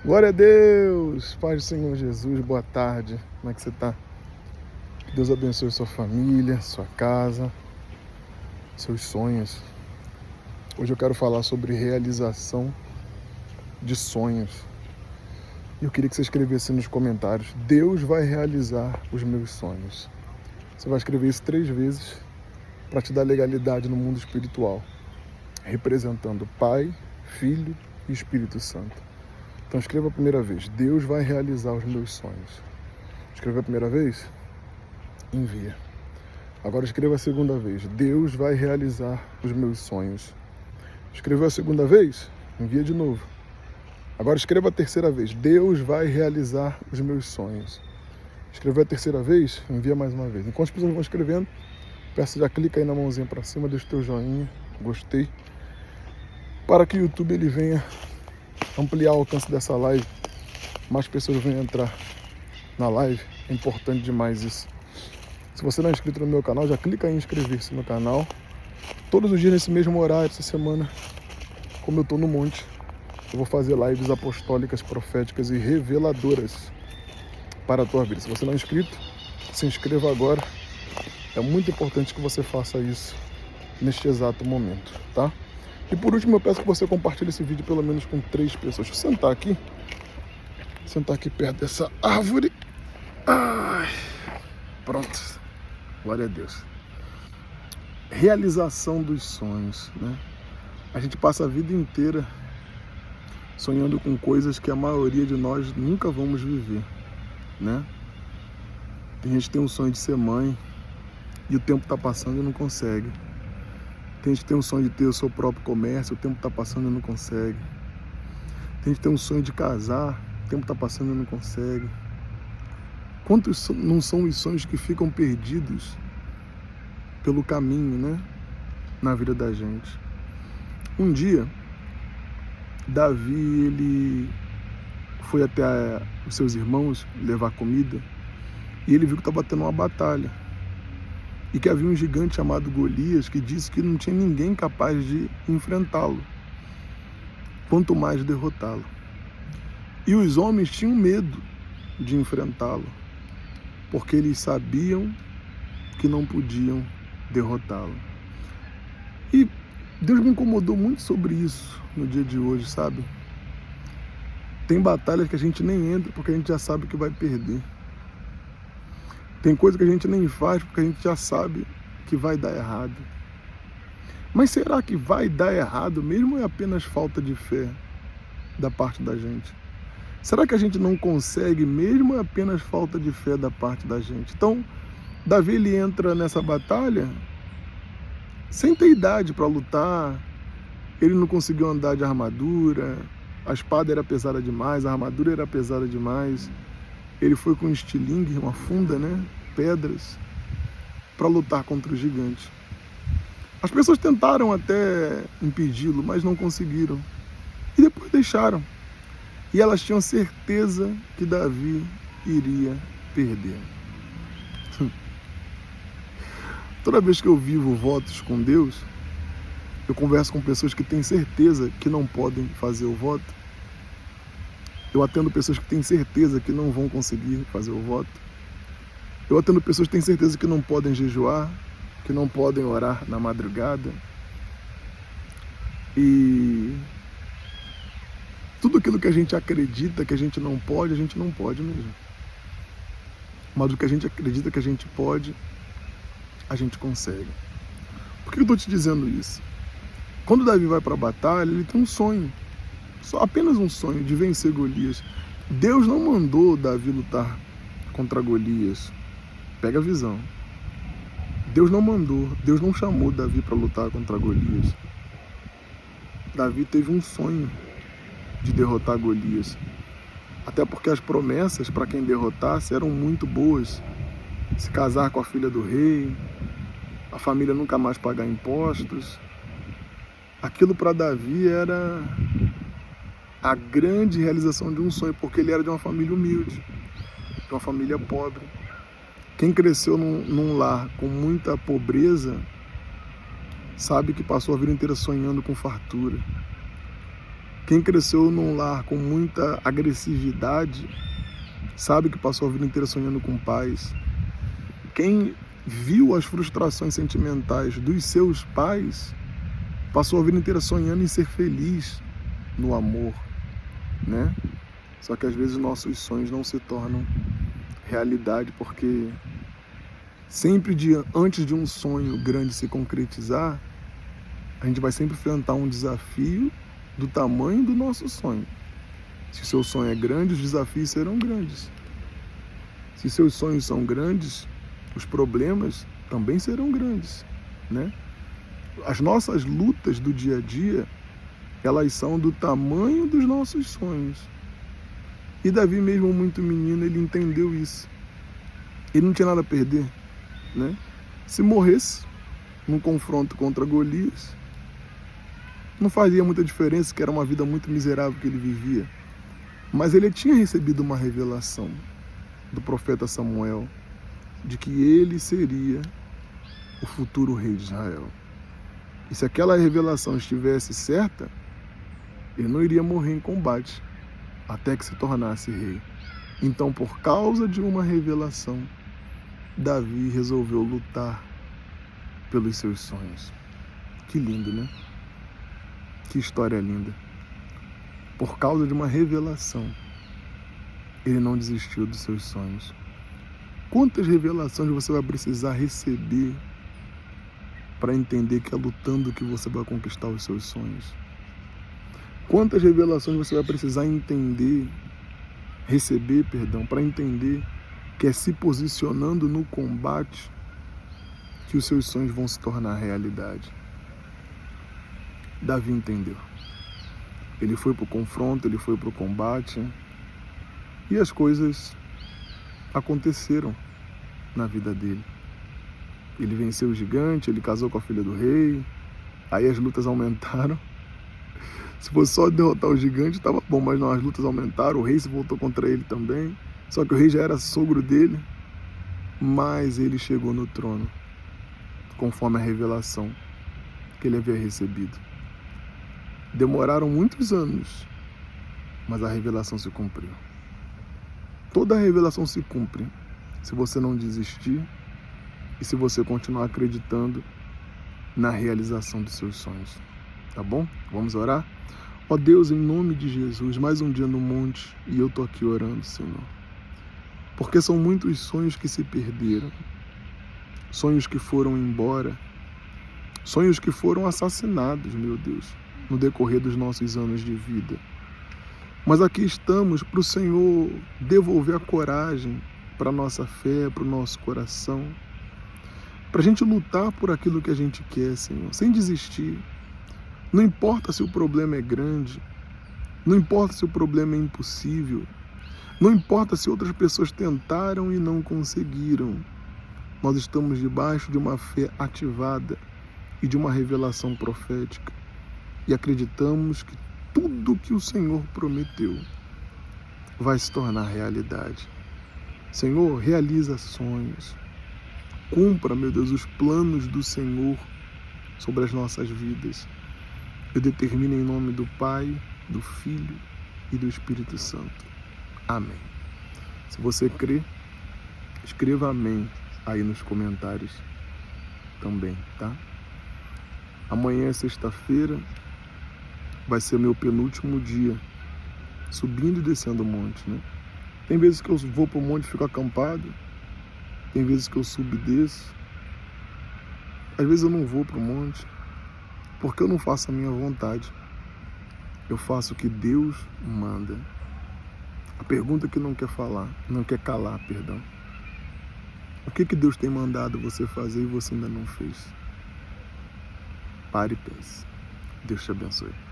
Glória a Deus, Pai do Senhor Jesus, boa tarde, como é que você está? Que Deus abençoe sua família, sua casa, seus sonhos. Hoje eu quero falar sobre realização de sonhos. E eu queria que você escrevesse nos comentários: Deus vai realizar os meus sonhos. Você vai escrever isso 3 vezes para te dar legalidade no mundo espiritual, representando Pai, Filho e Espírito Santo. Então escreva a primeira vez: Deus vai realizar os meus sonhos. Escreveu a primeira vez? Envia. Agora escreva a segunda vez: Deus vai realizar os meus sonhos. Escreveu a segunda vez? Envia de novo. Agora escreva a terceira vez: Deus vai realizar os meus sonhos. Escreveu a terceira vez? Envia mais uma vez. Enquanto as pessoas vão escrevendo, peço, já clica aí na mãozinha para cima, deixa o teu joinha, gostei, para que o YouTube ele venha ampliar o alcance dessa live, mais pessoas venham entrar na live. É importante demais isso. Se você não é inscrito no meu canal, já clica aí em inscrever-se no canal. Todos os dias nesse mesmo horário, essa semana, como eu estou no monte, eu vou fazer lives apostólicas, proféticas e reveladoras para a tua vida. Se você não é inscrito, se inscreva agora. É muito importante que você faça isso neste exato momento, tá? E por último, eu peço que você compartilhe esse vídeo pelo menos com 3 pessoas. Deixa eu sentar aqui perto dessa árvore. Ai, pronto. Glória a Deus. Realização dos sonhos, né? A gente passa a vida inteira sonhando com coisas que a maioria de nós nunca vamos viver, né? Tem gente que tem um sonho de ser mãe e o tempo está passando e não consegue. Tem gente que tem um sonho de ter o seu próprio comércio, o tempo está passando e não consegue. Tem gente que tem um sonho de casar, o tempo está passando e não consegue. Quantos não são os sonhos que ficam perdidos pelo caminho, né? Na vida da gente. Um dia, Davi, ele foi até os seus irmãos levar comida e ele viu que estava tendo uma batalha. E que havia um gigante chamado Golias que disse que não tinha ninguém capaz de enfrentá-lo, quanto mais derrotá-lo. E os homens tinham medo de enfrentá-lo, porque eles sabiam que não podiam derrotá-lo. E Deus me incomodou muito sobre isso no dia de hoje, sabe? Tem batalhas que a gente nem entra porque a gente já sabe que vai perder. Tem coisa que a gente nem faz porque a gente já sabe que vai dar errado. Mas será que vai dar errado mesmo ou é apenas falta de fé da parte da gente? Será que a gente não consegue mesmo ou é apenas falta de fé da parte da gente? Então, Davi ele entra nessa batalha sem ter idade para lutar. Ele não conseguiu andar de armadura, a espada era pesada demais, a armadura era pesada demais. Ele foi com um estilingue, uma funda, né? Pedras, para lutar contra o gigante. As pessoas tentaram até impedi-lo, mas não conseguiram. E depois deixaram. E elas tinham certeza que Davi iria perder. Toda vez que eu vivo votos com Deus, eu converso com pessoas que têm certeza que não podem fazer o voto. Eu atendo pessoas que têm certeza que não vão conseguir fazer o voto. Eu atendo pessoas que têm certeza que não podem jejuar, que não podem orar na madrugada. E tudo aquilo que a gente acredita que a gente não pode mesmo. Mas o que a gente acredita que a gente pode, a gente consegue. Por que eu estou te dizendo isso? Quando Davi vai para a batalha, ele tem um sonho. Só apenas um sonho de vencer Golias. Deus não mandou Davi lutar contra Golias. Pega a visão. Deus não mandou, Deus não chamou Davi para lutar contra Golias. Davi teve um sonho de derrotar Golias. Até porque as promessas para quem derrotasse eram muito boas. Se casar com a filha do rei, a família nunca mais pagar impostos. Aquilo para Davi era a grande realização de um sonho, porque ele era de uma família humilde, de uma família pobre. Quem cresceu num lar com muita pobreza, sabe que passou a vida inteira sonhando com fartura. Quem cresceu num lar com muita agressividade sabe que passou a vida inteira sonhando com paz. Quem viu as frustrações sentimentais dos seus pais passou a vida inteira sonhando em ser feliz no amor, né? Só que às vezes nossos sonhos não se tornam realidade, porque sempre antes de um sonho grande se concretizar, a gente vai sempre enfrentar um desafio do tamanho do nosso sonho. Se seu sonho é grande, os desafios serão grandes. Se seus sonhos são grandes, os problemas também serão grandes, né? As nossas lutas do dia a dia, elas são do tamanho dos nossos sonhos. E Davi, mesmo muito menino, ele entendeu isso. Ele não tinha nada a perder, né? Se morresse num confronto contra Golias, não fazia muita diferença, que era uma vida muito miserável que ele vivia. Mas ele tinha recebido uma revelação do profeta Samuel de que ele seria o futuro rei de Israel. E se aquela revelação estivesse certa, ele não iria morrer em combate até que se tornasse rei. Então, por causa de uma revelação, Davi resolveu lutar pelos seus sonhos. Que lindo, né? Que história linda. Por causa de uma revelação, ele não desistiu dos seus sonhos. Quantas revelações você vai precisar receber para entender que é lutando que você vai conquistar os seus sonhos? Quantas revelações você vai precisar receber, para entender que é se posicionando no combate que os seus sonhos vão se tornar realidade? Davi entendeu. Ele foi para o confronto, ele foi para o combate, e as coisas aconteceram na vida dele. Ele venceu o gigante, ele casou com a filha do rei, aí as lutas aumentaram. Se fosse só derrotar o gigante, estava bom, mas não, as lutas aumentaram, o rei se voltou contra ele também, só que o rei já era sogro dele, mas ele chegou no trono, conforme a revelação que ele havia recebido. Demoraram muitos anos, mas a revelação se cumpriu. Toda a revelação se cumpre se você não desistir e se você continuar acreditando na realização dos seus sonhos. Tá bom? Vamos orar? Ó Deus, em nome de Jesus, mais um dia no monte e eu tô aqui orando, Senhor. Porque são muitos sonhos que se perderam, sonhos que foram embora, sonhos que foram assassinados, meu Deus, no decorrer dos nossos anos de vida. Mas aqui estamos para o Senhor devolver a coragem para a nossa fé, para o nosso coração, para a gente lutar por aquilo que a gente quer, Senhor, sem desistir. Não importa se o problema é grande, não importa se o problema é impossível, não importa se outras pessoas tentaram e não conseguiram. Nós estamos debaixo de uma fé ativada e de uma revelação profética e acreditamos que tudo que o Senhor prometeu vai se tornar realidade. Senhor, realiza sonhos. Cumpra, meu Deus, os planos do Senhor sobre as nossas vidas. Eu determino em nome do Pai, do Filho e do Espírito Santo. Amém. Se você crê, escreva amém aí nos comentários também, tá? Amanhã é sexta-feira, vai ser meu penúltimo dia subindo e descendo o monte, né? Tem vezes que eu vou pro monte e fico acampado, tem vezes que eu subo e desço, às vezes eu não vou pro monte, porque eu não faço a minha vontade, eu faço o que Deus manda. A pergunta que não quer calar, perdão. O que Deus tem mandado você fazer e você ainda não fez? Pare e pense. Deus te abençoe.